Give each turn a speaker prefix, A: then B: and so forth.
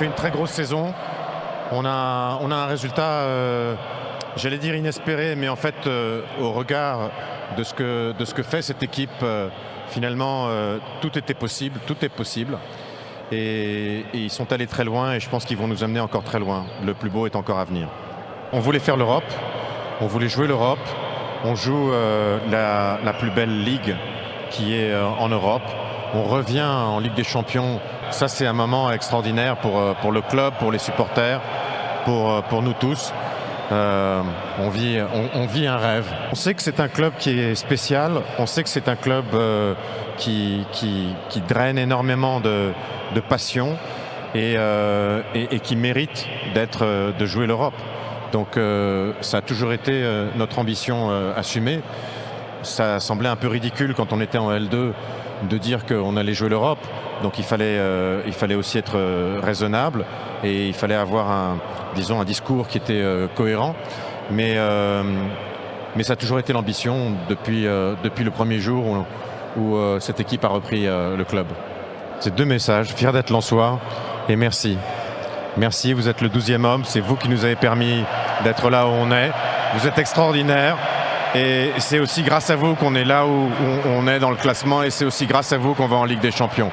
A: fait une très grosse saison. On a un résultat, j'allais dire inespéré, mais en fait, au regard de ce que fait cette équipe, finalement, tout était possible, tout est possible. Et ils sont allés très loin et je pense qu'ils vont nous amener encore très loin. Le plus beau est encore à venir. On voulait faire l'Europe, on voulait jouer l'Europe. On joue la plus belle ligue qui est en Europe. On revient en Ligue des Champions. Ça, c'est un moment extraordinaire pour le club, pour les supporters, pour nous tous. On vit un rêve. On sait que c'est un club qui est spécial. On sait que c'est un club qui draine énormément de passion et qui mérite de jouer l'Europe. Donc ça a toujours été notre ambition assumée. Ça semblait un peu ridicule quand on était en L2 de dire qu'on allait jouer l'Europe. Donc il fallait aussi être raisonnable et il fallait avoir un discours qui était cohérent. Mais ça a toujours été l'ambition depuis le premier jour où cette équipe a repris le club. C'est 2 messages, fier d'être Lensois et merci. Merci, vous êtes le 12e homme, c'est vous qui nous avez permis d'être là où on est. Vous êtes extraordinaire et c'est aussi grâce à vous qu'on est là où on est dans le classement et c'est aussi grâce à vous qu'on va en Ligue des Champions.